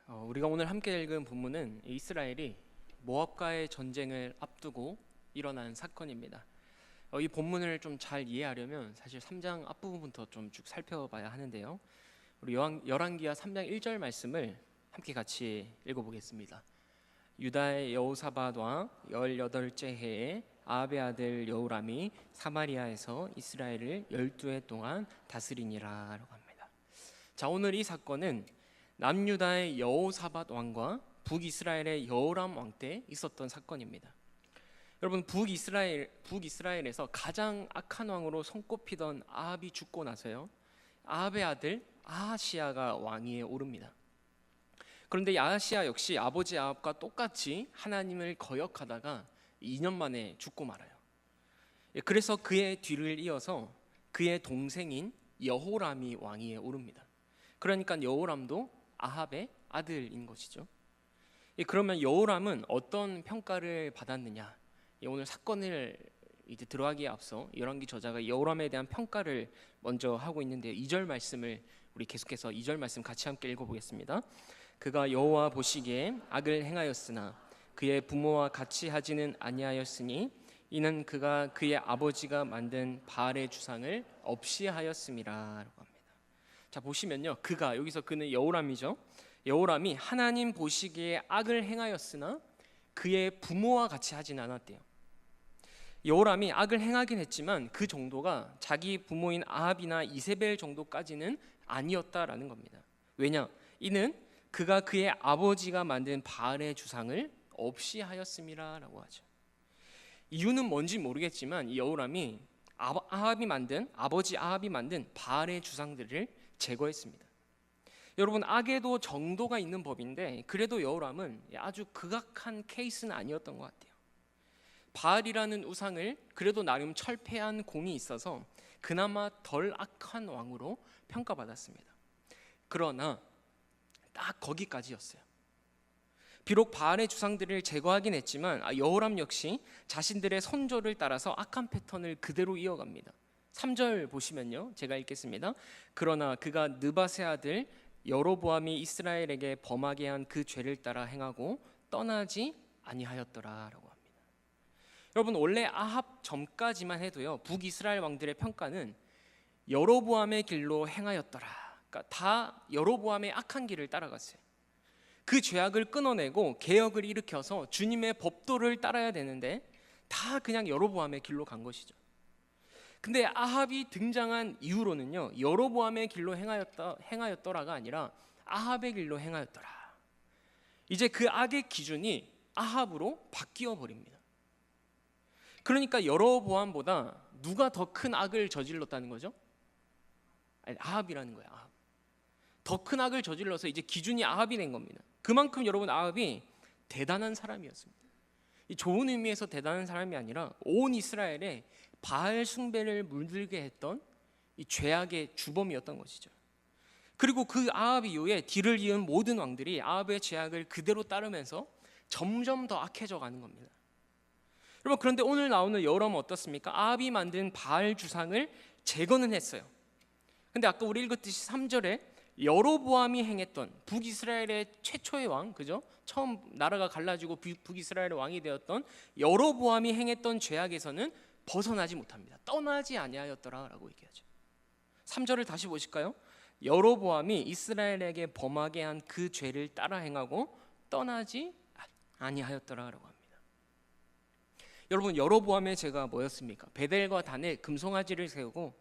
우리가 오늘 함께 읽은 본문은 이스라엘이 모압과의 전쟁을 앞두고 일어난 사건입니다. 이 본문을 좀 잘 이해하려면 사실 3장 앞부분부터 좀 쭉 살펴봐야 하는데요. 우리 열왕기하 3장 1절 말씀을 함께 같이 읽어보겠습니다. 유다의 여호사밧 왕 18째 해에 아합의 아들 여호람이 사마리아에서 이스라엘을 12해 동안 다스리니라 라고 합니다. 자, 오늘 이 사건은 남유다의 여호사밧 왕과 북이스라엘의 여호람 왕 때 있었던 사건입니다. 여러분, 북이스라엘에서 가장 악한 왕으로 손꼽히던 아합이 죽고 나서요, 아합의 아들 아하시야가 왕위에 오릅니다. 그런데 아하시야 역시 아버지 아합과 똑같이 하나님을 거역하다가 2년 만에 죽고 말아요. 그래서 그의 뒤를 이어서 그의 동생인 여호람이 왕위에 오릅니다. 그러니까 여호람도 아합의 아들인 것이죠. 그러면 여호람은 어떤 평가를 받았느냐? 오늘 사건을 이제 들어가기에 앞서 열왕기 저자가 여호람에 대한 평가를 먼저 하고 있는데요. 2절 말씀을 우리 계속해서 2절 말씀 같이 함께 읽어보겠습니다. 그가 여호와 보시기에 악을 행하였으나 그의 부모와 같이 하지는 아니하였으니 이는 그가 그의 아버지가 만든 바알의 주상을 없이 하였음이라라고 합니다. 자, 보시면요, 그가, 여기서 그는 여호람이죠. 여호람이 하나님 보시기에 악을 행하였으나 그의 부모와 같이 하진 않았대요. 여호람이 악을 행하긴 했지만 그 정도가 자기 부모인 아합이나 이세벨 정도까지는 아니었다라는 겁니다. 왜냐? 이는 그가 그의 아버지가 만든 바알의 주상을 없이 하였음이라라고 하죠. 이유는 뭔지 모르겠지만 이 여호람이 아버지 아합이 만든 바알의 주상들을 제거했습니다. 여러분, 악에도 정도가 있는 법인데 그래도 여호람은 아주 극악한 케이스는 아니었던 것 같아요. 바알이라는 우상을 그래도 나름 철폐한 공이 있어서 그나마 덜 악한 왕으로 평가받았습니다. 그러나 딱 거기까지였어요. 비록 바알의 주상들을 제거하긴 했지만 여호람 역시 자신들의 선조를 따라서 악한 패턴을 그대로 이어갑니다. 3절 보시면요, 제가 읽겠습니다. 그러나 그가 느밧의 아들 여로보암이 이스라엘에게 범하게 한 그 죄를 따라 행하고 떠나지 아니하였더라라고 합니다. 여러분, 원래 아합 전까지만 해도요, 북이스라엘 왕들의 평가는 여로보암의 길로 행하였더라. 그러니까 다 여로보암의 악한 길을 따라갔어요. 그 죄악을 끊어내고 개혁을 일으켜서 주님의 법도를 따라야 되는데 다 그냥 여로보암의 길로 간 것이죠. 근데 아합이 등장한 이후로는요, 여로보암의 길로 행하였더라가 아니라 아합의 길로 행하였더라. 이제 그 악의 기준이 아합으로 바뀌어 버립니다. 그러니까 여로보암보다 누가 더 큰 악을 저질렀다는 거죠? 아니, 아합이라는 거예요. 아합. 더 큰 악을 저질러서 이제 기준이 아합이 된 겁니다. 그만큼 여러분, 아합이 대단한 사람이었습니다. 좋은 의미에서 대단한 사람이 아니라 온 이스라엘에 바알 숭배를 물들게 했던 이 죄악의 주범이었던 것이죠. 그리고 그 아합 이후에 뒤를 이은 모든 왕들이 아합의 죄악을 그대로 따르면서 점점 더 악해져 가는 겁니다. 여러분, 그런데 오늘 나오는 여호람은 어떻습니까? 아합이 만든 바알 주상을 제거는 했어요. 근데 아까 우리 읽었듯이 3절에 여로보암이 행했던 북이스라엘의 최초의 왕, 그죠? 처음 나라가 갈라지고 북이스라엘의 왕이 되었던 여로보암이 행했던 죄악에서는 벗어나지 못합니다. 떠나지 아니하였더라라고 얘기하죠. 3절을 다시 보실까요? 여로보암이 이스라엘에게 범하게 한 그 죄를 따라 행하고 떠나지 아니하였더라라고 합니다. 여러분, 여로보암의 죄가 뭐였습니까? 베델과 단에 금송아지를 세우고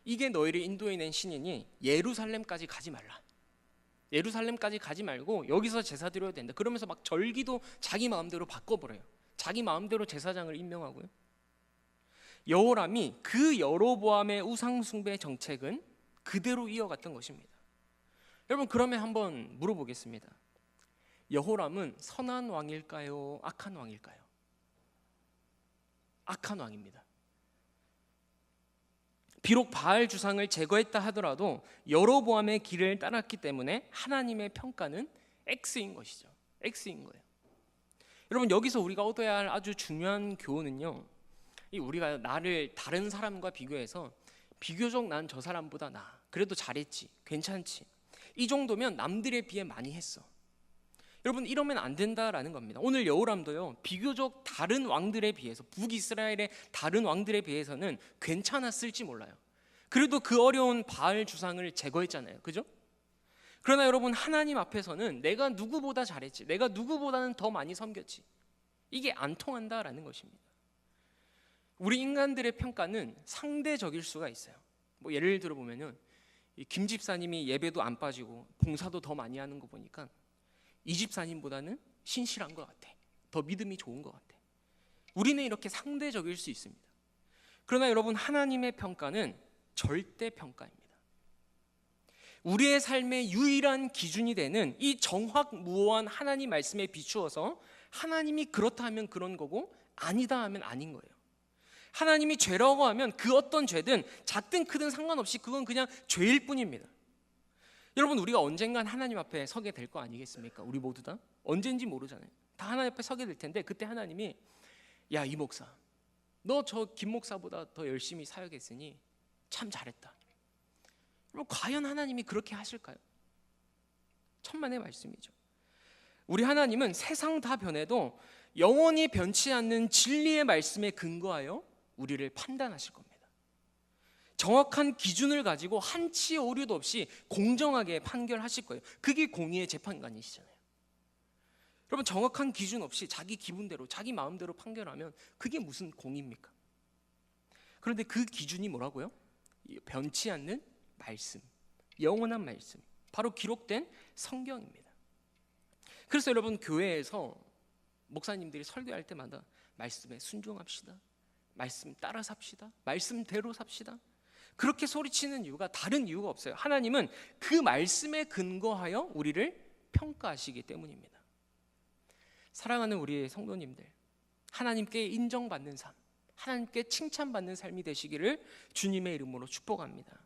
이게 너희를 인도해낸 신이니 예루살렘까지 가지 말라. 예루살렘까지 가지 말고 여기서 제사 드려야 된다. 그러면서 막 절기도 자기 마음대로 바꿔버려요. 자기 마음대로 제사장을 임명하고요. 여호람이 그 여로보암의 우상숭배 정책은 그대로 이어갔던 것입니다. 여러분, 그러면 한번 물어보겠습니다. 여호람은 선한 왕일까요? 악한 왕일까요? 악한 왕입니다. 비록 바알 주상을 제거했다 하더라도 여로보암의 길을 따랐기 때문에 하나님의 평가는 X인 것이죠. X인 거예요. 여러분, 여기서 우리가 얻어야 할 아주 중요한 교훈은요, 우리가 나를 다른 사람과 비교해서 비교적 난 저 사람보다 나아, 그래도 잘했지, 괜찮지, 이 정도면 남들에 비해 많이 했어. 여러분, 이러면 안 된다라는 겁니다. 오늘 여호람도요, 비교적 다른 왕들에 비해서, 북이스라엘의 다른 왕들에 비해서는 괜찮았을지 몰라요. 그래도 그 어려운 바알 주상을 제거했잖아요. 그죠? 그러나 여러분, 하나님 앞에서는 내가 누구보다 잘했지, 내가 누구보다는 더 많이 섬겼지, 이게 안 통한다라는 것입니다. 우리 인간들의 평가는 상대적일 수가 있어요. 뭐 예를 들어 보면은 김 집사님이 예배도 안 빠지고 봉사도 더 많이 하는 거 보니까 이 집사님보다는 신실한 것 같아, 더 믿음이 좋은 것 같아. 우리는 이렇게 상대적일 수 있습니다. 그러나 여러분, 하나님의 평가는 절대 평가입니다. 우리의 삶의 유일한 기준이 되는 이 정확무오한 하나님 말씀에 비추어서 하나님이 그렇다 하면 그런 거고 아니다 하면 아닌 거예요. 하나님이 죄라고 하면 그 어떤 죄든 작든 크든 상관없이 그건 그냥 죄일 뿐입니다. 여러분, 우리가 언젠간 하나님 앞에 서게 될 거 아니겠습니까? 우리 모두 다 언젠지 모르잖아요. 다 하나님 앞에 서게 될 텐데, 그때 하나님이 야, 이 목사, 너 저 김 목사보다 더 열심히 사역했으니 참 잘했다. 여러분, 과연 하나님이 그렇게 하실까요? 천만의 말씀이죠. 우리 하나님은 세상 다 변해도 영원히 변치 않는 진리의 말씀에 근거하여 우리를 판단하실 겁니다. 정확한 기준을 가지고 한치 오류도 없이 공정하게 판결하실 거예요. 그게 공의의 재판관이시잖아요. 여러분, 정확한 기준 없이 자기 기분대로, 자기 마음대로 판결하면 그게 무슨 공의입니까? 그런데 그 기준이 뭐라고요? 변치 않는 말씀, 영원한 말씀, 바로 기록된 성경입니다. 그래서 여러분, 교회에서 목사님들이 설교할 때마다 말씀에 순종합시다, 말씀 따라 삽시다, 말씀대로 삽시다, 그렇게 소리치는 이유가 다른 이유가 없어요. 하나님은 그 말씀에 근거하여 우리를 평가하시기 때문입니다. 사랑하는 우리의 성도님들, 하나님께 인정받는 삶, 하나님께 칭찬받는 삶이 되시기를 주님의 이름으로 축복합니다.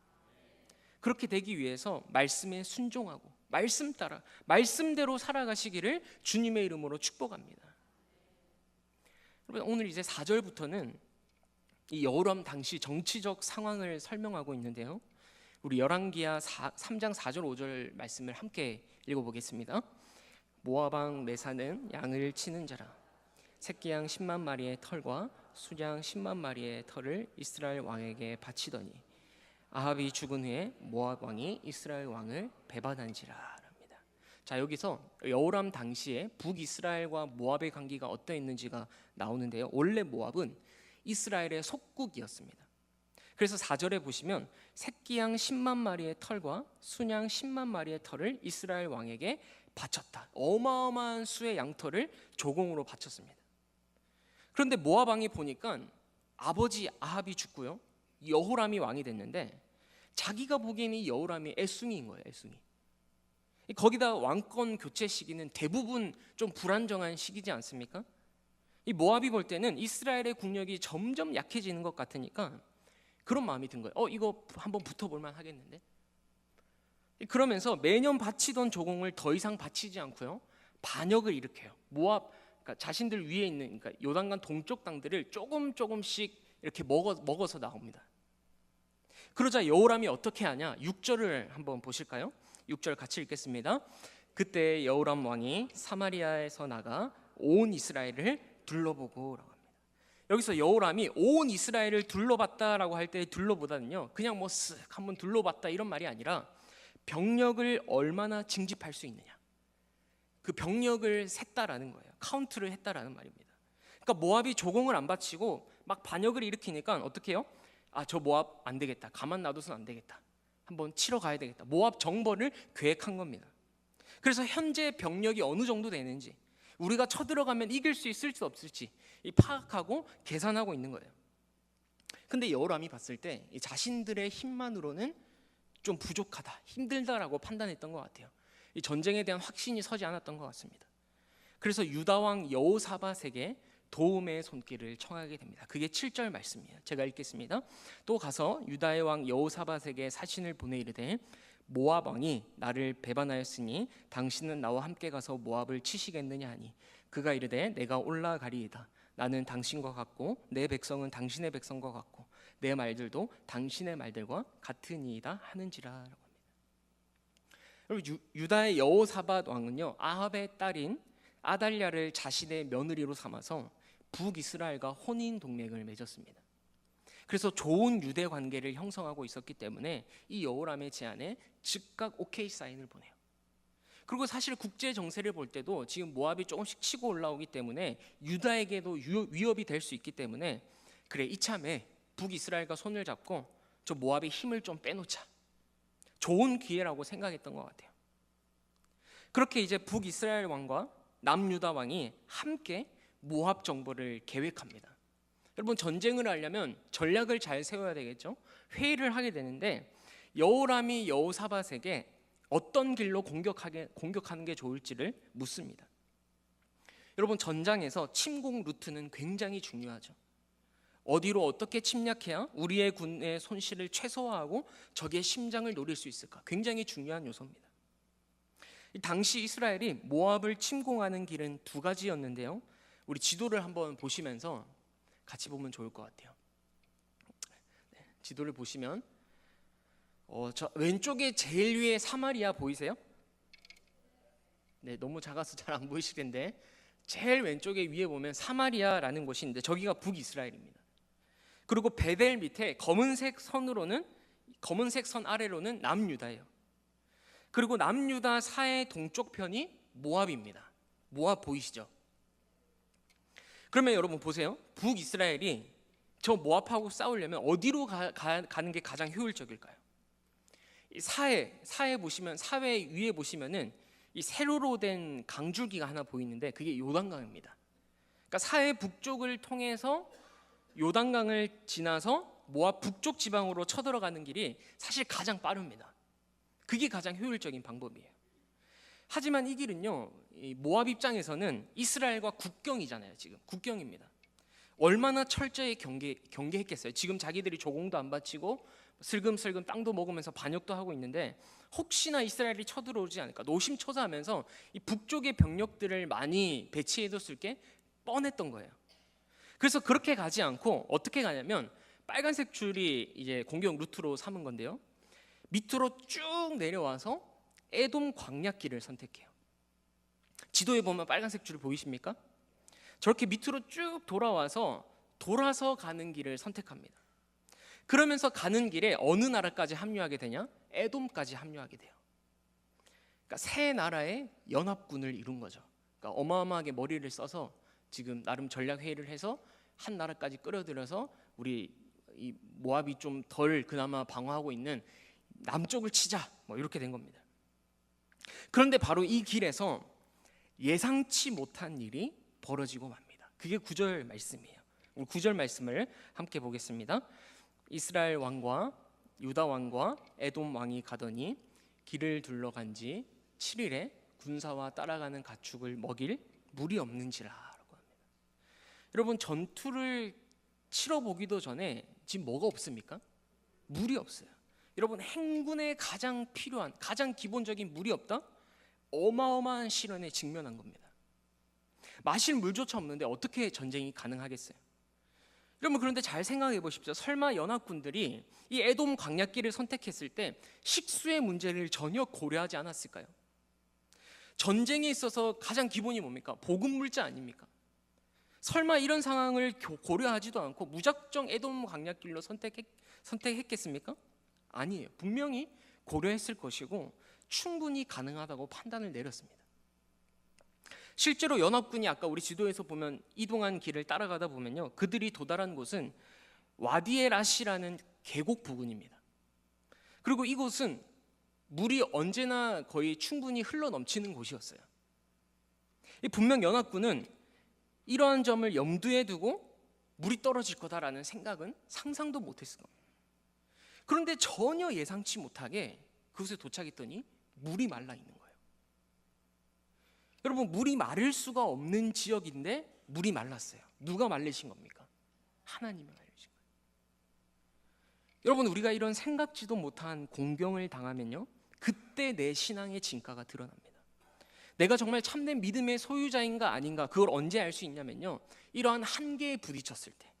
그렇게 되기 위해서 말씀에 순종하고 말씀 따라 말씀대로 살아가시기를 주님의 이름으로 축복합니다. 여러분, 오늘 이제 4절부터는 이 여호람 당시 정치적 상황을 설명하고 있는데요, 우리 열왕기하 3장 4절 5절 말씀을 함께 읽어보겠습니다. 모압 왕 메사는 양을 치는 자라 새끼 양 10만 마리의 털과 수양 10만 마리의 털을 이스라엘 왕에게 바치더니 아합이 죽은 후에 모압 왕이 이스라엘 왕을 배반한지라. 자, 여기서 여호람 당시에 북이스라엘과 모압의 관계가 어떠했는지가 나오는데요, 원래 모압은 이스라엘의 속국이었습니다. 그래서 4절에 보시면 새끼 양 10만 마리의 털과 순양 10만 마리의 털을 이스라엘 왕에게 바쳤다. 어마어마한 수의 양털을 조공으로 바쳤습니다. 그런데 모압 왕이 보니까 아버지 아합이 죽고요, 여호람이 왕이 됐는데 자기가 보기에는 이 여호람이 애숭이인 거예요. 애숭이. 거기다 왕권 교체 시기는 대부분 좀 불안정한 시기지 않습니까? 이 모압이 볼 때는 이스라엘의 국력이 점점 약해지는 것 같으니까 그런 마음이 든 거예요. 이거 한번 붙어볼만 하겠는데? 그러면서 매년 바치던 조공을 더 이상 바치지 않고요, 반역을 일으켜요. 모압, 그러니까 자신들 위에 있는, 그러니까 요단강 동쪽 땅들을 조금씩 이렇게 먹어서 나옵니다. 그러자 여호람이 어떻게 하냐? 6절을 한번 보실까요? 6절 같이 읽겠습니다. 그때 여호람 왕이 사마리아에서 나가 온 이스라엘을 둘러보고라고 합니다. 여기서 여호람이 온 이스라엘을 둘러봤다라고 할 때 둘러보다는요, 그냥 뭐 쓱 한번 둘러봤다 이런 말이 아니라 병력을 얼마나 징집할 수 있느냐, 그 병력을 셌다라는 거예요. 카운트를 했다라는 말입니다. 그러니까 모압이 조공을 안 바치고 막 반역을 일으키니까 어떻게 해요? 저 모압 안 되겠다, 가만 놔둬서는 안 되겠다, 한번 치러 가야 되겠다, 모압 정벌을 계획한 겁니다. 그래서 현재 병력이 어느 정도 되는지, 우리가 쳐들어가면 이길 수 있을지 없을지 파악하고 계산하고 있는 거예요. 근데 여호람이 봤을 때 자신들의 힘만으로는 좀 부족하다, 힘들다라고 판단했던 것 같아요. 이 전쟁에 대한 확신이 서지 않았던 것 같습니다. 그래서 유다왕 여호사밧에게 도움의 손길을 청하게 됩니다. 그게 7절 말씀이에요. 제가 읽겠습니다. 또 가서 유다의 왕 여호사밧에게 사신을 보내 이르되 모압 왕이 나를 배반하였으니 당신은 나와 함께 가서 모압을 치시겠느냐 하니 그가 이르되 내가 올라가리이다. 나는 당신과 같고 내 백성은 당신의 백성과 같고 내 말들도 당신의 말들과 같으니이다 하는지라. 여러분, 유다의 여호사밧 왕은요, 아합의 딸인 아달랴를 자신의 며느리로 삼아서 북이스라엘과 혼인 동맹을 맺었습니다. 그래서 좋은 유대 관계를 형성하고 있었기 때문에 이 여호람의 제안에 즉각 오케이 사인을 보내요. 그리고 사실 국제 정세를 볼 때도 지금 모압이 조금씩 치고 올라오기 때문에 유다에게도 위협이 될 수 있기 때문에, 그래, 이참에 북이스라엘과 손을 잡고 저 모압의 힘을 좀 빼놓자, 좋은 기회라고 생각했던 것 같아요. 그렇게 이제 북이스라엘 왕과 남유다 왕이 함께 모압 정벌을 계획합니다. 여러분, 전쟁을 하려면 전략을 잘 세워야 되겠죠. 회의를 하게 되는데 여호람이 여호사밧에게 어떤 길로 공격하는 게 좋을지를 묻습니다. 여러분, 전장에서 침공 루트는 굉장히 중요하죠. 어디로 어떻게 침략해야 우리의 군의 손실을 최소화하고 적의 심장을 노릴 수 있을까? 굉장히 중요한 요소입니다. 당시 이스라엘이 모압을 침공하는 길은 두 가지였는데요. 우리 지도를 한번 보시면서 같이 보면 좋을 것 같아요. 네, 지도를 보시면 저 왼쪽에 제일 위에 사마리아 보이세요? 네, 너무 작아서 잘 안 보이실 텐데 제일 왼쪽에 위에 보면 사마리아라는 곳이 있는데 저기가 북이스라엘입니다. 그리고 베델 밑에 검은색 선 아래로는 남유다예요. 그리고 남유다 사해 동쪽 편이 모압입니다. 모압 보이시죠? 그러면 여러분 보세요. 북이스라엘이 저 모압하고 싸우려면 어디로 가는 게 가장 효율적일까요? 사해 보시면, 사해 위에 보시면은 이 세로로 된 강줄기가 하나 보이는데 그게 요단강입니다. 그러니까 사해 북쪽을 통해서 요단강을 지나서 모압 북쪽 지방으로 쳐들어가는 길이 사실 가장 빠릅니다. 그게 가장 효율적인 방법이에요. 하지만 이 길은요, 이 모압 입장에서는 이스라엘과 국경이잖아요. 지금 국경입니다. 얼마나 철저히 경계했겠어요. 지금 자기들이 조공도 안 바치고 슬금슬금 땅도 먹으면서 반역도 하고 있는데 혹시나 이스라엘이 쳐들어오지 않을까 노심초사하면서 이 북쪽의 병력들을 많이 배치해뒀을 게 뻔했던 거예요. 그래서 그렇게 가지 않고 어떻게 가냐면 빨간색 줄이 이제 공격 루트로 삼은 건데요. 밑으로 쭉 내려와서 에돔 광야길을 선택해요. 지도에 보면 빨간색 줄 보이십니까? 저렇게 밑으로 쭉 돌아서 가는 길을 선택합니다. 그러면서 가는 길에 어느 나라까지 합류하게 되냐? 에돔까지 합류하게 돼요. 그러니까 세 나라의 연합군을 이룬 거죠. 그러니까 어마어마하게 머리를 써서 지금 나름 전략 회의를 해서 한 나라까지 끌어들여서 우리 이 모압이 좀 덜 그나마 방어하고 있는 남쪽을 치자, 뭐 이렇게 된 겁니다. 그런데 바로 이 길에서 예상치 못한 일이 벌어지고 맙니다. 그게 9절 말씀이에요. 우리 9절 말씀을 함께 보겠습니다. 이스라엘 왕과 유다 왕과 에돔 왕이 가더니 길을 둘러간 지 7일에 군사와 따라가는 가축을 먹일 물이 없는지라라고 합니다. 여러분, 전투를 치러보기도 전에 지금 뭐가 없습니까? 물이 없어요. 여러분, 행군에 가장 필요한, 가장 기본적인 물이 없다? 어마어마한 시련에 직면한 겁니다. 마실 물조차 없는데 어떻게 전쟁이 가능하겠어요? 여러분, 그런데 잘 생각해 보십시오. 설마 연합군들이 이 에돔 광야길을 선택했을 때 식수의 문제를 전혀 고려하지 않았을까요? 전쟁에 있어서 가장 기본이 뭡니까? 보급물자 아닙니까? 설마 이런 상황을 고려하지도 않고 무작정 에돔 광야길로 선택했겠습니까? 아니에요. 분명히 고려했을 것이고 충분히 가능하다고 판단을 내렸습니다. 실제로 연합군이 아까 우리 지도에서 보면 이동한 길을 따라가다 보면요, 그들이 도달한 곳은 와디에라시라는 계곡 부근입니다. 그리고 이곳은 물이 언제나 거의 충분히 흘러 넘치는 곳이었어요. 분명 연합군은 이러한 점을 염두에 두고 물이 떨어질 거다라는 생각은 상상도 못했을 겁니다. 그런데 전혀 예상치 못하게 그곳에 도착했더니 물이 말라 있는 거예요. 여러분, 물이 마를 수가 없는 지역인데 물이 말랐어요. 누가 말리신 겁니까? 하나님이 말리신 거예요. 여러분, 우리가 이런 생각지도 못한 공경을 당하면요, 그때 내 신앙의 진가가 드러납니다. 내가 정말 참된 믿음의 소유자인가 아닌가, 그걸 언제 알 수 있냐면요, 이러한 한계에 부딪혔을 때,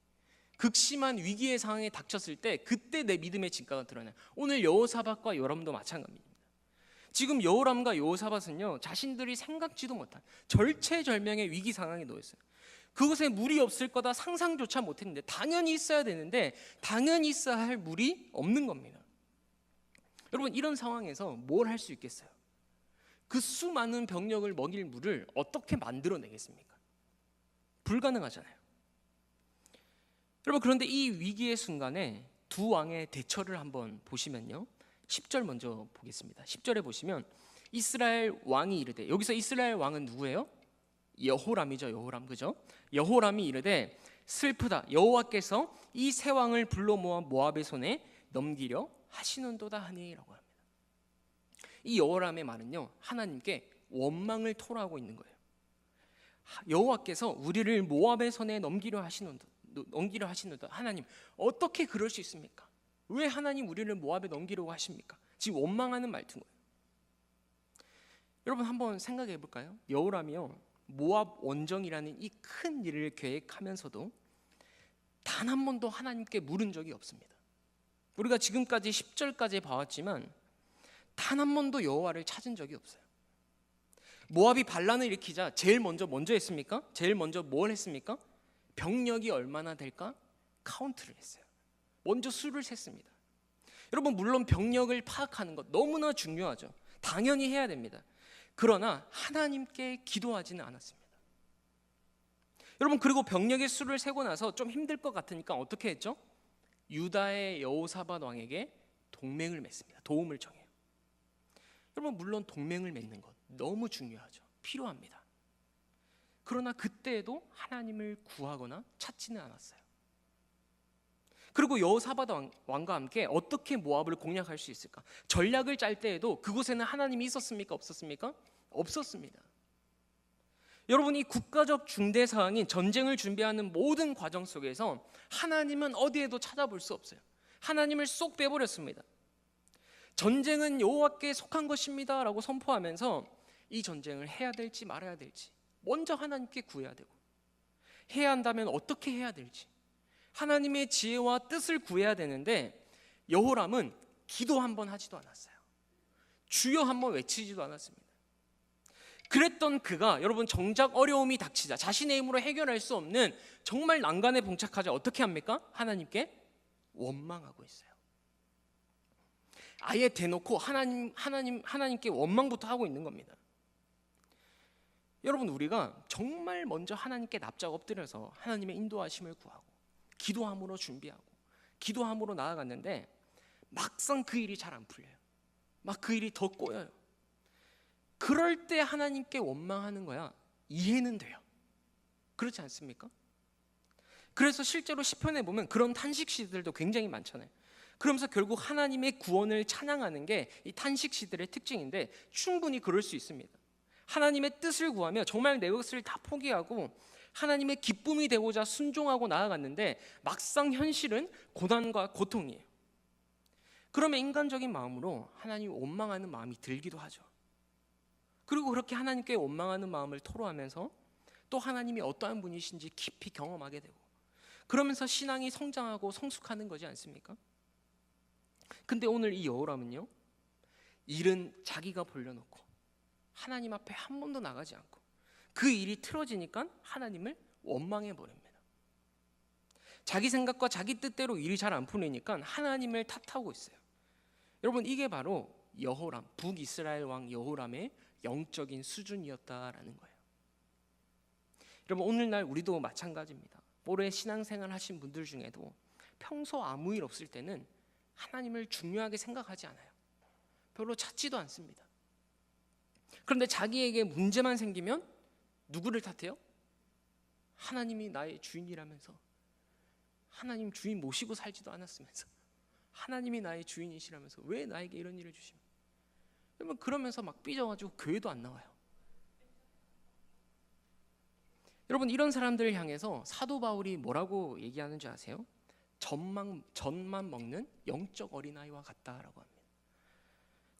극심한 위기의 상황에 닥쳤을 때 그때 내 믿음의 진가가 드러나요. 오늘 여호사밧과 여러분도 마찬가지입니다. 지금 여호람과 여호사밧은요, 자신들이 생각지도 못한 절체절명의 위기 상황에 놓였어요. 그곳에 물이 없을 거다 상상조차 못했는데, 당연히 있어야 되는데 당연히 있어야 할 물이 없는 겁니다. 여러분, 이런 상황에서 뭘 할 수 있겠어요? 그 수많은 병력을 먹일 물을 어떻게 만들어내겠습니까? 불가능하잖아요. 여러분, 그런데 이 위기의 순간에 두 왕의 대처를 한번 보시면요, 10절 먼저 보겠습니다. 10절에 보시면 이스라엘 왕이 이르되, 여기서 이스라엘 왕은 누구예요? 여호람이죠. 여호람, 그죠? 여호람이 이르되 슬프다, 여호와께서 이 세 왕을 불러 모아 모압의 손에 넘기려 하시는도다 하니라고 합니다. 이 여호람의 말은요, 하나님께 원망을 토로하고 있는 거예요. 여호와께서 우리를 모압의 손에 넘기려 하시는도다. 하나님, 어떻게 그럴 수 있습니까? 왜 하나님 우리를 모압에 넘기려고 하십니까? 지금 원망하는 말투인 거예요. 여러분, 한번 생각해 볼까요? 여호람이요, 모압 원정이라는 이 큰 일을 계획하면서도 단 한 번도 하나님께 물은 적이 없습니다. 우리가 지금까지 10절까지 봐왔지만 단 한 번도 여호와를 찾은 적이 없어요. 모압이 반란을 일으키자 제일 먼저 했습니까? 제일 먼저 뭘 했습니까? 병력이 얼마나 될까? 카운트를 했어요. 먼저 수를 셌습니다. 여러분, 물론 병력을 파악하는 것 너무나 중요하죠. 당연히 해야 됩니다. 그러나 하나님께 기도하지는 않았습니다. 여러분, 그리고 병력의 수를 세고 나서 좀 힘들 것 같으니까 어떻게 했죠? 유다의 여호사밧 왕에게 동맹을 맺습니다. 도움을 청해요. 여러분, 물론 동맹을 맺는 것 너무 중요하죠. 필요합니다. 그러나 그때에도 하나님을 구하거나 찾지는 않았어요. 그리고 여호사밧 왕과 함께 어떻게 모압을 공략할 수 있을까? 전략을 짤 때에도 그곳에는 하나님이 있었습니까? 없었습니까? 없었습니다. 여러분, 이 국가적 중대 사항인 전쟁을 준비하는 모든 과정 속에서 하나님은 어디에도 찾아볼 수 없어요. 하나님을 쏙 빼버렸습니다. 전쟁은 여호와께 속한 것입니다 라고 선포하면서 이 전쟁을 해야 될지 말아야 될지 먼저 하나님께 구해야 되고, 해야 한다면 어떻게 해야 될지 하나님의 지혜와 뜻을 구해야 되는데, 여호람은 기도 한번 하지도 않았어요. 주여 한번 외치지도 않았습니다. 그랬던 그가, 여러분, 정작 어려움이 닥치자 자신의 힘으로 해결할 수 없는 정말 난간에 봉착하자 어떻게 합니까? 하나님께 원망하고 있어요. 아예 대놓고 하나님께 원망부터 하고 있는 겁니다. 여러분, 우리가 정말 먼저 하나님께 납작 엎드려서 하나님의 인도하심을 구하고 기도함으로 준비하고 기도함으로 나아갔는데 막상 그 일이 잘 안 풀려요. 막 그 일이 더 꼬여요. 그럴 때 하나님께 원망하는 거야 이해는 돼요. 그렇지 않습니까? 그래서 실제로 시편에 보면 그런 탄식 시들도 굉장히 많잖아요. 그러면서 결국 하나님의 구원을 찬양하는 게 이 탄식 시들의 특징인데, 충분히 그럴 수 있습니다. 하나님의 뜻을 구하며 정말 내 것을 다 포기하고 하나님의 기쁨이 되고자 순종하고 나아갔는데 막상 현실은 고난과 고통이에요. 그러면 인간적인 마음으로 하나님 원망하는 마음이 들기도 하죠. 그리고 그렇게 하나님께 원망하는 마음을 토로하면서 또 하나님이 어떠한 분이신지 깊이 경험하게 되고, 그러면서 신앙이 성장하고 성숙하는 거지 않습니까? 근데 오늘 이 여호람은요, 일은 자기가 벌려놓고 하나님 앞에 한 번도 나가지 않고 그 일이 틀어지니까 하나님을 원망해 버립니다. 자기 생각과 자기 뜻대로 일이 잘 안 풀리니까 하나님을 탓하고 있어요. 여러분, 이게 바로 여호람, 북이스라엘 왕 여호람의 영적인 수준이었다라는 거예요. 여러분, 오늘날 우리도 마찬가지입니다. 오래 신앙생활 하신 분들 중에도 평소 아무 일 없을 때는 하나님을 중요하게 생각하지 않아요. 별로 찾지도 않습니다. 그런데 자기에게 문제만 생기면 누구를 탓해요? 하나님이 나의 주인이라면서, 하나님 주인 모시고 살지도 않았으면서 하나님이 나의 주인이시라면서 왜 나에게 이런 일을 주십니까? 여러분, 그러면서 막 삐져가지고 교회도 안 나와요. 여러분, 이런 사람들을 향해서 사도 바울이 뭐라고 얘기하는지 아세요? 젖만 먹는 영적 어린아이와 같다라고 합니다.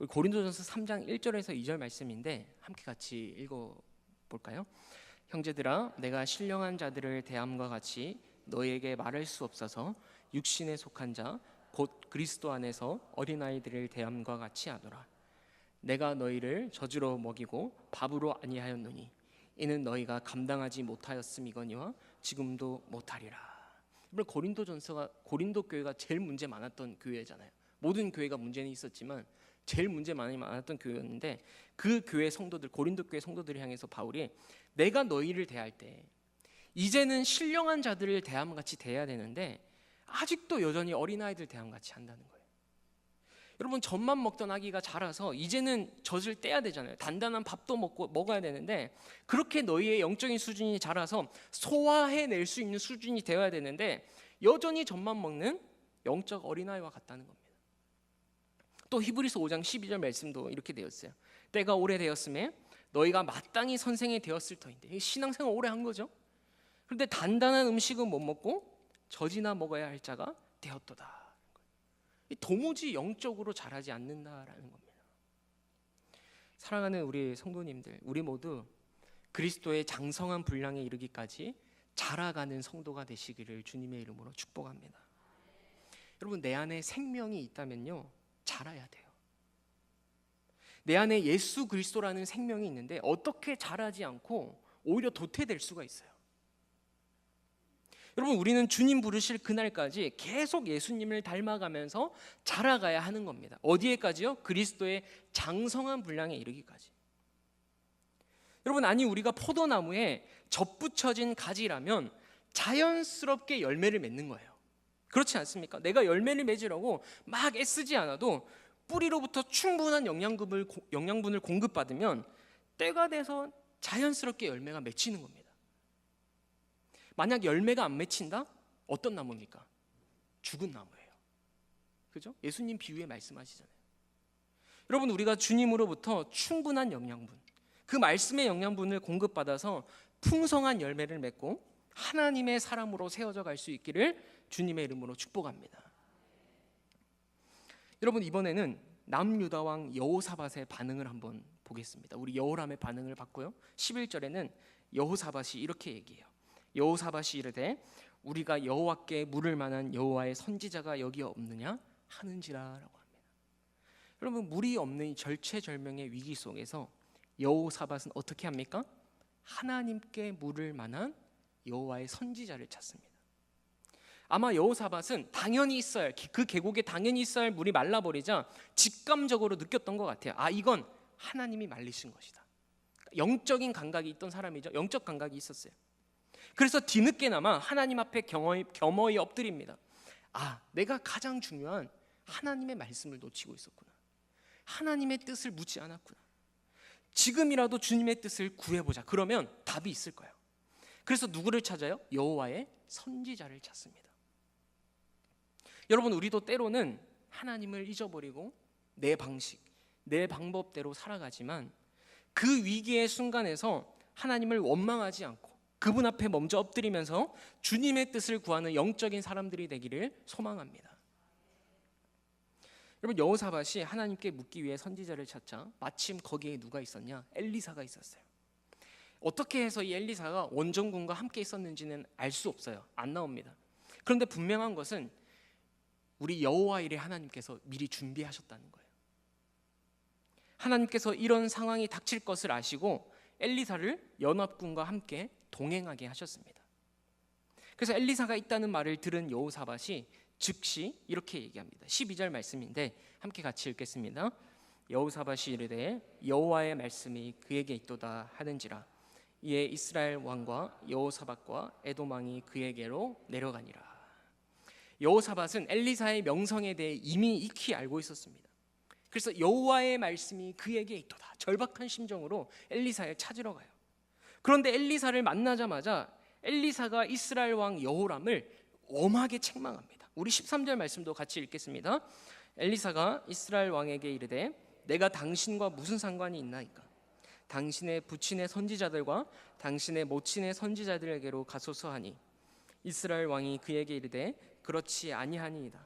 고린도전서 3장 1절에서 2절 말씀인데 함께 같이 읽어볼까요? 형제들아, 내가 신령한 자들을 대함과 같이 너희에게 말할 수 없어서 육신에 속한 자 곧 그리스도 안에서 어린아이들을 대함과 같이 하노라. 내가 너희를 젖으로 먹이고 밥으로 아니하였노니 이는 너희가 감당하지 못하였음이거니와 지금도 못하리라. 고린도 교회가 제일 문제 많았던 교회잖아요. 모든 교회가 문제는 있었지만 제일 문제 많이 많았던 교회였는데, 그 교회 성도들, 고린도 교회 성도들을 향해서 바울이 내가 너희를 대할 때 이제는 신령한 자들을 대함같이 대해야 되는데 아직도 여전히 어린아이들 대함같이 한다는 거예요. 여러분, 젖만 먹던 아기가 자라서 이제는 젖을 떼야 되잖아요. 단단한 밥도 먹어야 되는데, 그렇게 너희의 영적인 수준이 자라서 소화해낼 수 있는 수준이 되어야 되는데 여전히 젖만 먹는 영적 어린아이와 같다는 겁니다. 또 히브리서 5장 12절 말씀도 이렇게 되었어요. 때가 오래되었음에 너희가 마땅히 선생이 되었을 터인데, 신앙생활 오래 한 거죠. 그런데 단단한 음식은 못 먹고 젖이나 먹어야 할 자가 되었도다. 도무지 영적으로 자라지 않는다라는 겁니다. 사랑하는 우리 성도님들, 우리 모두 그리스도의 장성한 분량에 이르기까지 자라가는 성도가 되시기를 주님의 이름으로 축복합니다. 여러분, 내 안에 생명이 있다면요, 자라야 돼요. 내 안에 예수 그리스도라는 생명이 있는데 어떻게 자라지 않고 오히려 도태될 수가 있어요. 여러분, 우리는 주님 부르실 그날까지 계속 예수님을 닮아가면서 자라가야 하는 겁니다. 어디에까지요? 그리스도의 장성한 분량에 이르기까지. 여러분, 아니 우리가 포도나무에 접붙여진 가지라면 자연스럽게 열매를 맺는 거예요. 그렇지 않습니까? 내가 열매를 맺으려고 막 애쓰지 않아도 뿌리로부터 충분한 영양분을 공급받으면 때가 돼서 자연스럽게 열매가 맺히는 겁니다. 만약 열매가 안 맺힌다? 어떤 나무입니까? 죽은 나무예요. 그죠? 예수님 비유에 말씀하시잖아요. 여러분, 우리가 주님으로부터 충분한 영양분, 그 말씀의 영양분을 공급받아서 풍성한 열매를 맺고 하나님의 사람으로 세워져 갈 수 있기를 주님의 이름으로 축복합니다. 여러분, 이번에는 남유다 왕 여호사밧의 반응을 한번 보겠습니다. 우리 여호람의 반응을 봤고요. 11절에는 여호사밧이 이렇게 얘기해요. 여호사밧이 이르되 우리가 여호와께 물을 만한 여호와의 선지자가 여기 없느냐 하는지라라고 합니다. 여러분, 물이 없는 절체절명의 위기 속에서 여호사밧은 어떻게 합니까? 하나님께 물을 만한 여호와의 선지자를 찾습니다. 아마 여호사밧은 당연히 있어야 할, 그 계곡에 당연히 있어야 할 물이 말라버리자 직감적으로 느꼈던 것 같아요. 아, 이건 하나님이 말리신 것이다. 영적인 감각이 있던 사람이죠. 영적 감각이 있었어요. 그래서 뒤늦게나마 하나님 앞에 겸허히 엎드립니다. 아, 내가 가장 중요한 하나님의 말씀을 놓치고 있었구나. 하나님의 뜻을 묻지 않았구나. 지금이라도 주님의 뜻을 구해보자. 그러면 답이 있을 거예요. 그래서 누구를 찾아요? 여호와의 선지자를 찾습니다. 여러분, 우리도 때로는 하나님을 잊어버리고 내 방식, 내 방법대로 살아가지만 그 위기의 순간에서 하나님을 원망하지 않고 그분 앞에 먼저 엎드리면서 주님의 뜻을 구하는 영적인 사람들이 되기를 소망합니다. 여러분, 여호사밧이 하나님께 묻기 위해 선지자를 찾자 마침 거기에 누가 있었냐? 엘리사가 있었어요. 어떻게 해서 이 엘리사가 원정군과 함께 있었는지는 알 수 없어요. 안 나옵니다. 그런데 분명한 것은 우리 여호와 일에 하나님께서 미리 준비하셨다는 거예요. 하나님께서 이런 상황이 닥칠 것을 아시고 엘리사를 연합군과 함께 동행하게 하셨습니다. 그래서 엘리사가 있다는 말을 들은 여호사밧이 즉시 이렇게 얘기합니다. 12절 말씀인데 함께 같이 읽겠습니다. 여호사밧이 이르되 여호와의 말씀이 그에게 있도다 하는지라. 이에 이스라엘 왕과 여호사밧과 에돔 왕이 그에게로 내려가니라. 여호사밧은 엘리사의 명성에 대해 이미 익히 알고 있었습니다. 그래서 여호와의 말씀이 그에게 있도다, 절박한 심정으로 엘리사를 찾으러 가요. 그런데 엘리사를 만나자마자 엘리사가 이스라엘 왕 여호람을 엄하게 책망합니다. 우리 13절 말씀도 같이 읽겠습니다. 엘리사가 이스라엘 왕에게 이르되 내가 당신과 무슨 상관이 있나이까? 당신의 부친의 선지자들과 당신의 모친의 선지자들에게로 가소서 하니 이스라엘 왕이 그에게 이르되 그렇지 아니하니이다.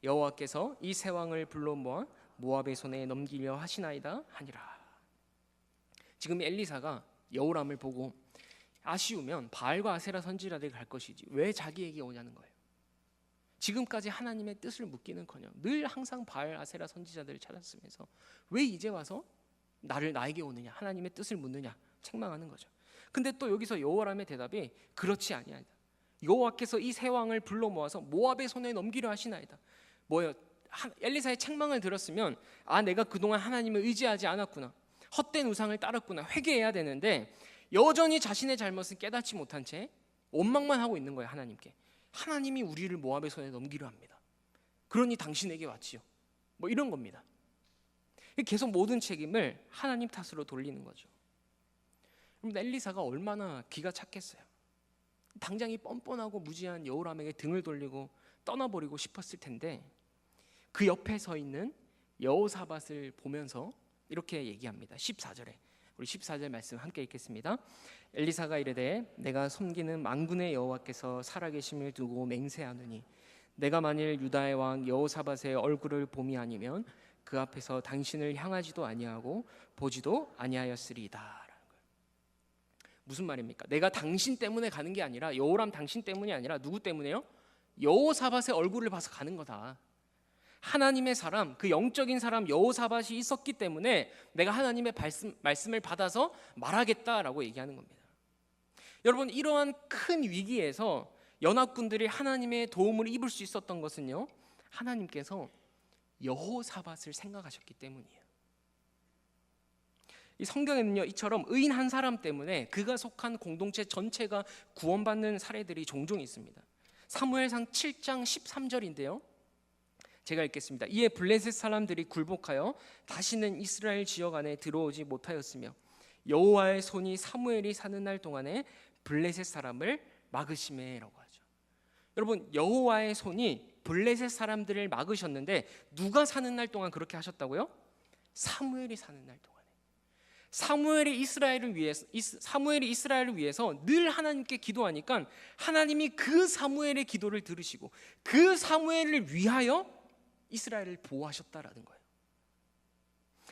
여호와께서 이 세 왕을 불러 모아 모압의 손에 넘기려 하시나이다 하니라. 지금 엘리사가 여호람을 보고 아쉬우면 바알과 아세라 선지자들에게 갈 것이지 왜 자기에게 오냐는 거예요. 지금까지 하나님의 뜻을 묻기는커녕 늘 항상 바알 아세라 선지자들을 찾았으면서 왜 이제 와서 나에게 오느냐, 하나님의 뜻을 묻느냐 책망하는 거죠. 근데 또 여기서 여호와람의 대답이 그렇지 아니하다. 여호와께서 이 세 왕을 불러 모아서 모압의 손에 넘기려 하시나이다. 뭐예요? 엘리사의 책망을 들었으면 내가 그동안 하나님을 의지하지 않았구나, 헛된 우상을 따랐구나, 회개해야 되는데 여전히 자신의 잘못을 깨닫지 못한 채 원망만 하고 있는 거예요. 하나님께. 하나님이 우리를 모압의 손에 넘기려 합니다. 그러니 당신에게 왔지요. 뭐 이런 겁니다. 계속 모든 책임을 하나님 탓으로 돌리는 거죠. 그럼 엘리사가 얼마나 기가 찼겠어요. 당장이 뻔뻔하고 무지한 여호람에게 등을 돌리고 떠나버리고 싶었을 텐데 그 옆에 서 있는 여호사밧을 보면서 이렇게 얘기합니다. 14절에 우리 14절 말씀 함께 읽겠습니다. 엘리사가 이르되 내가 섬기는 만군의 여호와께서 살아계심을 두고 맹세하노니 내가 만일 유다의 왕 여호사밧의 얼굴을 봄이 아니면 그 앞에서 당신을 향하지도 아니하고 보지도 아니하였으리이다. 무슨 말입니까? 내가 당신 때문에 가는 게 아니라, 여호람 당신 때문이 아니라 누구 때문에요? 여호사밧의 얼굴을 봐서 가는 거다. 하나님의 사람, 그 영적인 사람 여호사밧이 있었기 때문에 내가 하나님의 말씀을 받아서 말하겠다라고 얘기하는 겁니다. 여러분, 이러한 큰 위기에서 연합군들이 하나님의 도움을 입을 수 있었던 것은요, 하나님께서 여호사밧을 생각하셨기 때문이에요. 이 성경에는요, 이처럼 의인 한 사람 때문에 그가 속한 공동체 전체가 구원받는 사례들이 종종 있습니다. 사무엘상 7장 13절인데요, 제가 읽겠습니다. 이에 블레셋 사람들이 굴복하여 다시는 이스라엘 지역 안에 들어오지 못하였으며 여호와의 손이 사무엘이 사는 날 동안에 블레셋 사람을 막으시매라고 하죠. 여러분, 여호와의 손이 블레셋 사람들을 막으셨는데 누가 사는 날 동안 그렇게 하셨다고요? 사무엘이 사는 날 동안에. 사무엘이 이스라엘을 위해서 늘 하나님께 기도하니까 하나님이 그 사무엘의 기도를 들으시고 그 사무엘을 위하여 이스라엘을 보호하셨다라는 거예요.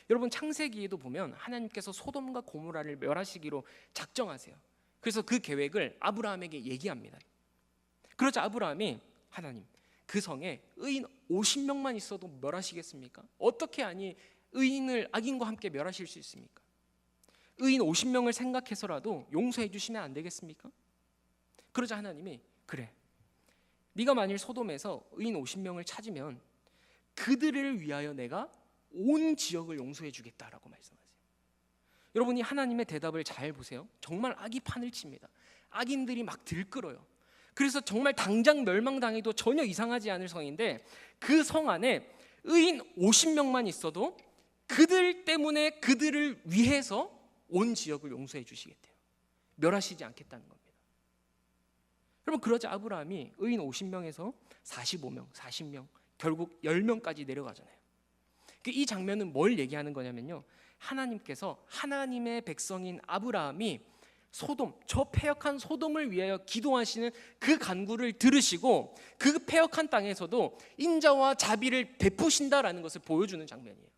여러분, 창세기에도 보면 하나님께서 소돔과 고모라를 멸하시기로 작정하세요. 그래서 그 계획을 아브라함에게 얘기합니다. 그러자 아브라함이 하나님, 그 성에 의인 50명만 있어도 멸하시겠습니까? 어떻게 아니 의인을 악인과 함께 멸하실 수 있습니까? 의인 50명을 생각해서라도 용서해 주시면 안 되겠습니까? 그러자 하나님이 그래, 네가 만일 소돔에서 의인 50명을 찾으면 그들을 위하여 내가 온 지역을 용서해 주겠다라고 말씀하세요. 여러분이 하나님의 대답을 잘 보세요. 정말 악이 판을 칩니다. 악인들이 막 들끓어요. 그래서 정말 당장 멸망당해도 전혀 이상하지 않을 성인데 그 성 안에 의인 50명만 있어도 그들 때문에, 그들을 위해서 온 지역을 용서해 주시겠대요. 멸하시지 않겠다는 겁니다. 여러분, 그러자 아브라함이 의인 50명에서 45명, 40명, 결국 10명까지 내려가잖아요. 이 장면은 뭘 얘기하는 거냐면요, 하나님께서 하나님의 백성인 아브라함이 소돔, 저 패역한 소돔을 위하여 기도하시는 그 간구를 들으시고 그 패역한 땅에서도 인자와 자비를 베푸신다라는 것을 보여주는 장면이에요.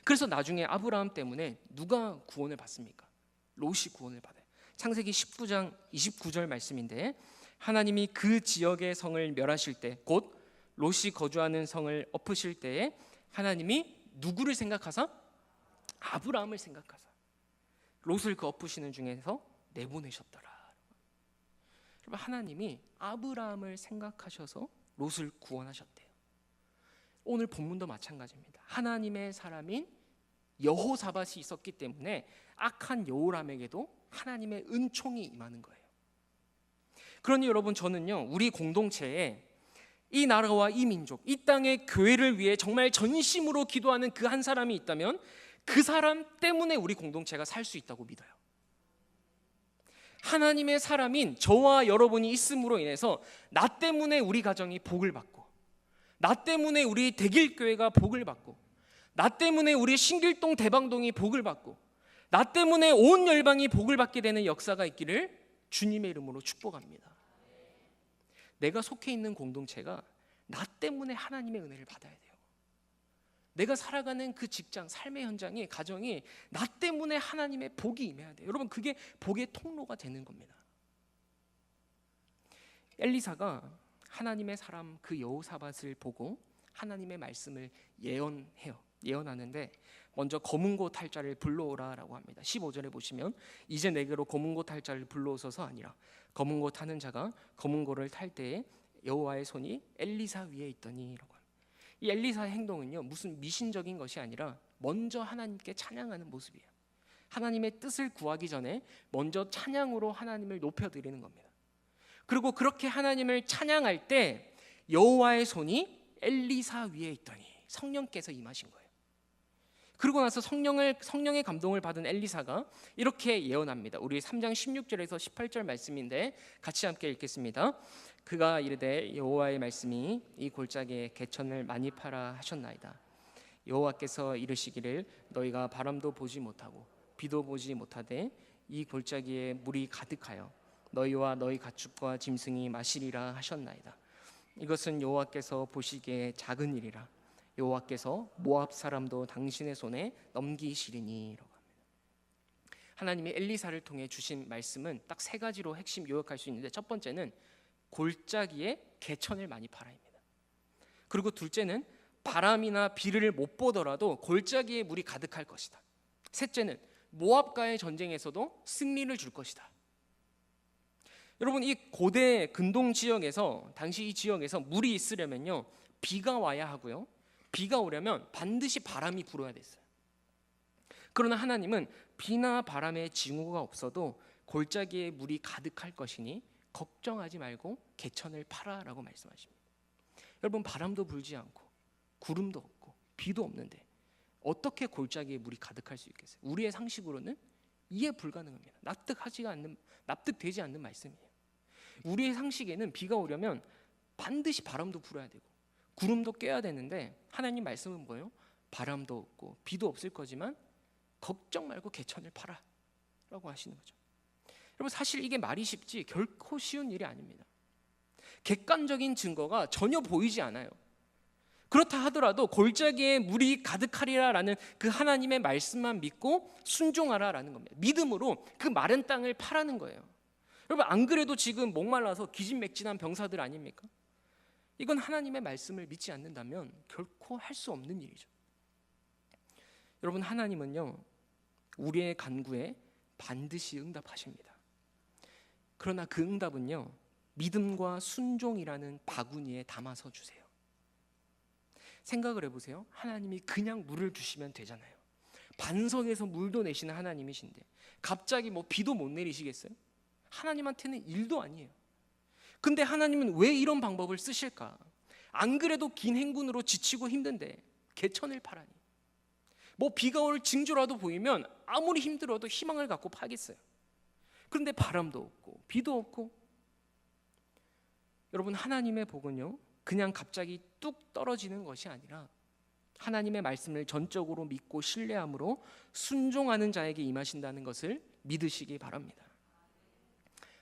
그래서 나중에 아브라함 때문에 누가 구원을 받습니까? 롯이 구원을 받아요. 창세기 19장 29절 말씀인데 하나님이 그 지역의 성을 멸하실 때, 곧 롯이 거주하는 성을 엎으실 때에 하나님이 누구를 생각하사? 아브라함을 생각하사 롯을 그 엎으시는 중에서 내보내셨더라. 여러분, 하나님이 아브라함을 생각하셔서 롯을 구원하셨대요. 오늘 본문도 마찬가지입니다. 하나님의 사람인 여호사밧이 있었기 때문에 악한 여호람에게도 하나님의 은총이 임하는 거예요. 그러니 여러분, 저는요, 우리 공동체에 이 나라와 이 민족, 이 땅의 교회를 위해 정말 전심으로 기도하는 그 한 사람이 있다면 그 사람 때문에 우리 공동체가 살 수 있다고 믿어요. 하나님의 사람인 저와 여러분이 있음으로 인해서 나 때문에 우리 가정이 복을 받고, 나 때문에 우리 대길교회가 복을 받고, 나 때문에 우리 신길동 대방동이 복을 받고, 나 때문에 온 열방이 복을 받게 되는 역사가 있기를 주님의 이름으로 축복합니다. 내가 속해 있는 공동체가 나 때문에 하나님의 은혜를 받아야 돼요. 내가 살아가는 그 직장, 삶의 현장이, 가정이 나 때문에 하나님의 복이 임해야 돼요. 여러분, 그게 복의 통로가 되는 겁니다. 엘리사가 하나님의 사람 그 여호사밧을 보고 하나님의 말씀을 예언하는데 먼저 검은 고 탈 자를 불러오라라고 합니다. 15절에 보시면 이제 내게로 검은 고 탈 자를 불러오소서 아니라 검은 고 타는 자가 검은 고를 탈 때에 여호와의 손이 엘리사 위에 있더니라고 합니다. 이 엘리사의 행동은요 무슨 미신적인 것이 아니라 먼저 하나님께 찬양하는 모습이에요. 하나님의 뜻을 구하기 전에 먼저 찬양으로 하나님을 높여드리는 겁니다. 그리고 그렇게 하나님을 찬양할 때 여호와의 손이 엘리사 위에 있더니 성령께서 임하신 거예요. 그러고 나서 성령의 감동을 받은 엘리사가 이렇게 예언합니다. 우리 3장 16절에서 18절 말씀인데 같이 함께 읽겠습니다. 그가 이르되 여호와의 말씀이 이 골짜기에 개천을 많이 파라 하셨나이다. 여호와께서 이르시기를 너희가 바람도 보지 못하고 비도 보지 못하되 이 골짜기에 물이 가득하여 너희와 너희 가축과 짐승이 마시리라 하셨나이다. 이것은 여호와께서 보시기에 작은 일이라. 여호와께서 모압 사람도 당신의 손에 넘기시리니라고 합니다. 하나님이 엘리사를 통해 주신 말씀은 딱 세 가지로 핵심 요약할 수 있는데 첫 번째는 골짜기에 개천을 많이 파라입니다. 그리고 둘째는 바람이나 비를 못 보더라도 골짜기에 물이 가득할 것이다. 셋째는 모압과의 전쟁에서도 승리를 줄 것이다. 여러분 이 고대 근동 지역에서 당시 이 지역에서 물이 있으려면요 비가 와야 하고요. 비가 오려면 반드시 바람이 불어야 됐어요. 그러나 하나님은 비나 바람의 징후가 없어도 골짜기에 물이 가득할 것이니 걱정하지 말고 개천을 파라라고 말씀하십니다. 여러분 바람도 불지 않고 구름도 없고 비도 없는데 어떻게 골짜기에 물이 가득할 수 있겠어요? 우리의 상식으로는 이해 불가능합니다. 납득되지 않는 말씀이에요. 우리의 상식에는 비가 오려면 반드시 바람도 불어야 되고 구름도 껴야 되는데 하나님 말씀은 뭐예요? 바람도 없고 비도 없을 거지만 걱정 말고 개천을 파라 라고 하시는 거죠. 여러분 사실 이게 말이 쉽지 결코 쉬운 일이 아닙니다. 객관적인 증거가 전혀 보이지 않아요. 그렇다 하더라도 골짜기에 물이 가득하리라라는 그 하나님의 말씀만 믿고 순종하라라는 겁니다. 믿음으로 그 마른 땅을 파라는 거예요. 여러분 안 그래도 지금 목말라서 기진맥진한 병사들 아닙니까? 이건 하나님의 말씀을 믿지 않는다면 결코 할 수 없는 일이죠. 여러분 하나님은요 우리의 간구에 반드시 응답하십니다. 그러나 그 응답은요 믿음과 순종이라는 바구니에 담아서 주세요. 생각을 해보세요. 하나님이 그냥 물을 주시면 되잖아요. 반석에서 물도 내시는 하나님이신데 갑자기 뭐 비도 못 내리시겠어요? 하나님한테는 일도 아니에요. 근데 하나님은 왜 이런 방법을 쓰실까? 안 그래도 긴 행군으로 지치고 힘든데 개천을 파라니. 뭐 비가 올 징조라도 보이면 아무리 힘들어도 희망을 갖고 파겠어요. 그런데 바람도 없고 비도 없고. 여러분 하나님의 복은요 그냥 갑자기 뚝 떨어지는 것이 아니라 하나님의 말씀을 전적으로 믿고 신뢰함으로 순종하는 자에게 임하신다는 것을 믿으시기 바랍니다.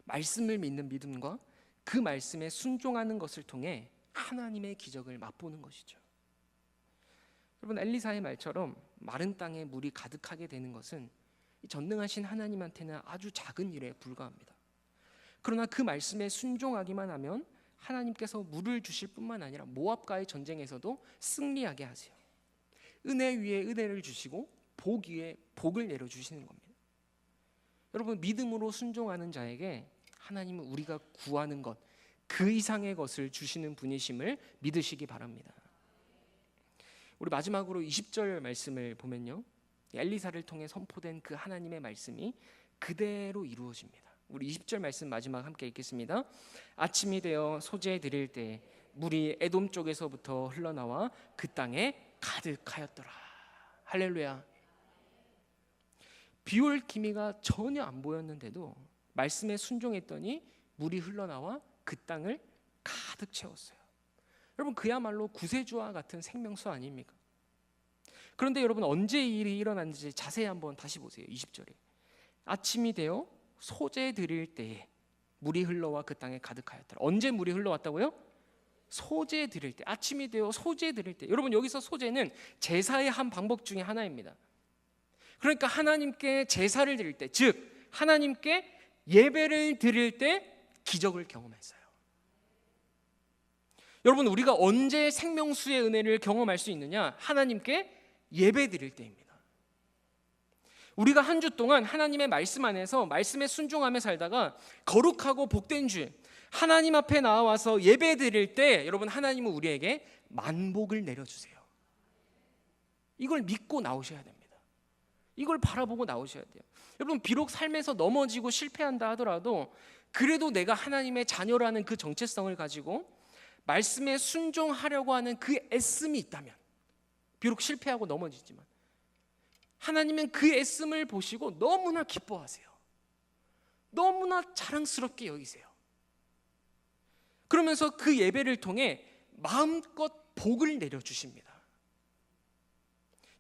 말씀을 믿는 믿음과 그 말씀에 순종하는 것을 통해 하나님의 기적을 맛보는 것이죠. 여러분 엘리사의 말처럼 마른 땅에 물이 가득하게 되는 것은 전능하신 하나님한테는 아주 작은 일에 불과합니다. 그러나 그 말씀에 순종하기만 하면 하나님께서 물을 주실 뿐만 아니라 모압과의 전쟁에서도 승리하게 하세요. 은혜 위에 은혜를 주시고 복 위에 복을 내려주시는 겁니다. 여러분 믿음으로 순종하는 자에게 하나님은 우리가 구하는 것 그 이상의 것을 주시는 분이심을 믿으시기 바랍니다. 우리 마지막으로 20절 말씀을 보면요 엘리사를 통해 선포된 그 하나님의 말씀이 그대로 이루어집니다. 우리 20절 말씀 마지막 함께 읽겠습니다. 아침이 되어 소재 드릴 때 물이 에돔 쪽에서부터 흘러나와 그 땅에 가득하였더라. 할렐루야. 비올 기미가 전혀 안 보였는데도 말씀에 순종했더니 물이 흘러나와 그 땅을 가득 채웠어요. 여러분 그야말로 구세주와 같은 생명수 아닙니까? 그런데 여러분 언제 이 일이 일어났는지 자세히 한번 다시 보세요. 20절에 아침이 되어 소재 드릴 때에 물이 흘러와 그 땅에 가득하였더라. 언제 물이 흘러왔다고요? 소재 드릴 때. 아침이 되어 소재 드릴 때. 여러분 여기서 소재는 제사의 한 방법 중에 하나입니다. 그러니까 하나님께 제사를 드릴 때, 즉 하나님께 예배를 드릴 때 기적을 경험했어요. 여러분, 우리가 언제 생명수의 은혜를 경험할 수 있느냐? 하나님께 예배 드릴 때입니다. 우리가 한 주 동안 하나님의 말씀 안에서 말씀에 순종하며 살다가 거룩하고 복된 주 하나님 앞에 나와서 예배 드릴 때 여러분, 하나님은 우리에게 만복을 내려주세요. 이걸 믿고 나오셔야 됩니다. 이걸 바라보고 나오셔야 돼요. 여러분, 비록 삶에서 넘어지고 실패한다 하더라도 그래도 내가 하나님의 자녀라는 그 정체성을 가지고 말씀에 순종하려고 하는 그 애씀이 있다면, 비록 실패하고 넘어지지만 하나님은 그 애씀을 보시고 너무나 기뻐하세요. 너무나 자랑스럽게 여기세요. 그러면서 그 예배를 통해 마음껏 복을 내려주십니다.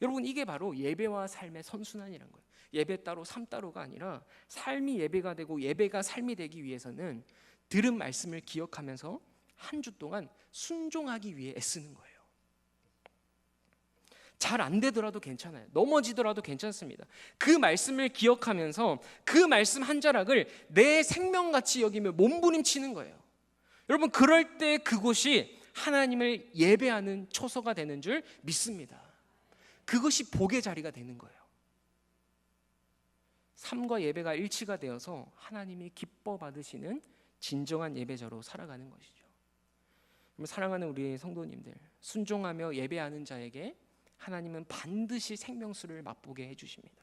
여러분, 이게 바로 예배와 삶의 선순환이라는 거예요. 예배 따로 삶 따로가 아니라 삶이 예배가 되고 예배가 삶이 되기 위해서는 들은 말씀을 기억하면서 한 주 동안 순종하기 위해 애쓰는 거예요. 잘 안 되더라도 괜찮아요. 넘어지더라도 괜찮습니다. 그 말씀을 기억하면서 그 말씀 한 자락을 내 생명같이 여기며 몸부림치는 거예요. 여러분, 그럴 때 그곳이 하나님을 예배하는 초소가 되는 줄 믿습니다. 그것이 복의 자리가 되는 거예요. 삶과 예배가 일치가 되어서 하나님이 기뻐 받으시는 진정한 예배자로 살아가는 것이죠. 사랑하는 우리 성도님들, 순종하며 예배하는 자에게 하나님은 반드시 생명수를 맛보게 해주십니다.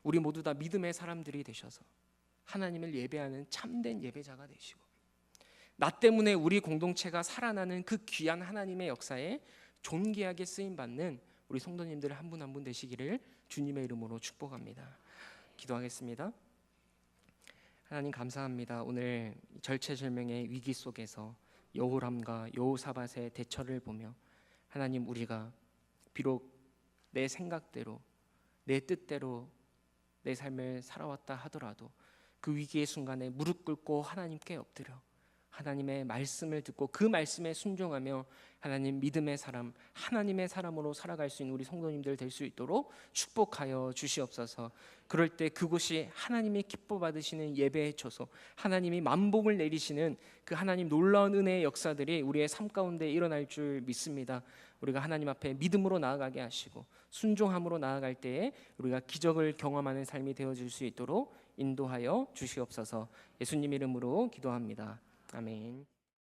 우리 모두 다 믿음의 사람들이 되셔서 하나님을 예배하는 참된 예배자가 되시고, 나 때문에 우리 공동체가 살아나는 그 귀한 하나님의 역사에 존귀하게 쓰임받는 우리 성도님들 한 분 한 분 되시기를 주님의 이름으로 축복합니다. 기도하겠습니다. 하나님, 감사합니다. 오늘 절체절명의 위기 속에서 여호람과 여호사밧의 대처를 보며 하나님, 우리가 비록 내 생각대로 내 뜻대로 내 삶을 살아왔다 하더라도 그 위기의 순간에 무릎 꿇고 하나님께 엎드려 하나님의 말씀을 듣고 그 말씀에 순종하며 하나님 믿음의 사람, 하나님의 사람으로 살아갈 수 있는 우리 성도님들 될 수 있도록 축복하여 주시옵소서. 그럴 때 그곳이 하나님이 기뻐 받으시는 예배의 초소, 하나님이 만복을 내리시는 그 하나님 놀라운 은혜의 역사들이 우리의 삶 가운데 일어날 줄 믿습니다. 우리가 하나님 앞에 믿음으로 나아가게 하시고 순종함으로 나아갈 때에 우리가 기적을 경험하는 삶이 되어질 수 있도록 인도하여 주시옵소서. 예수님 이름으로 기도합니다. 아멘.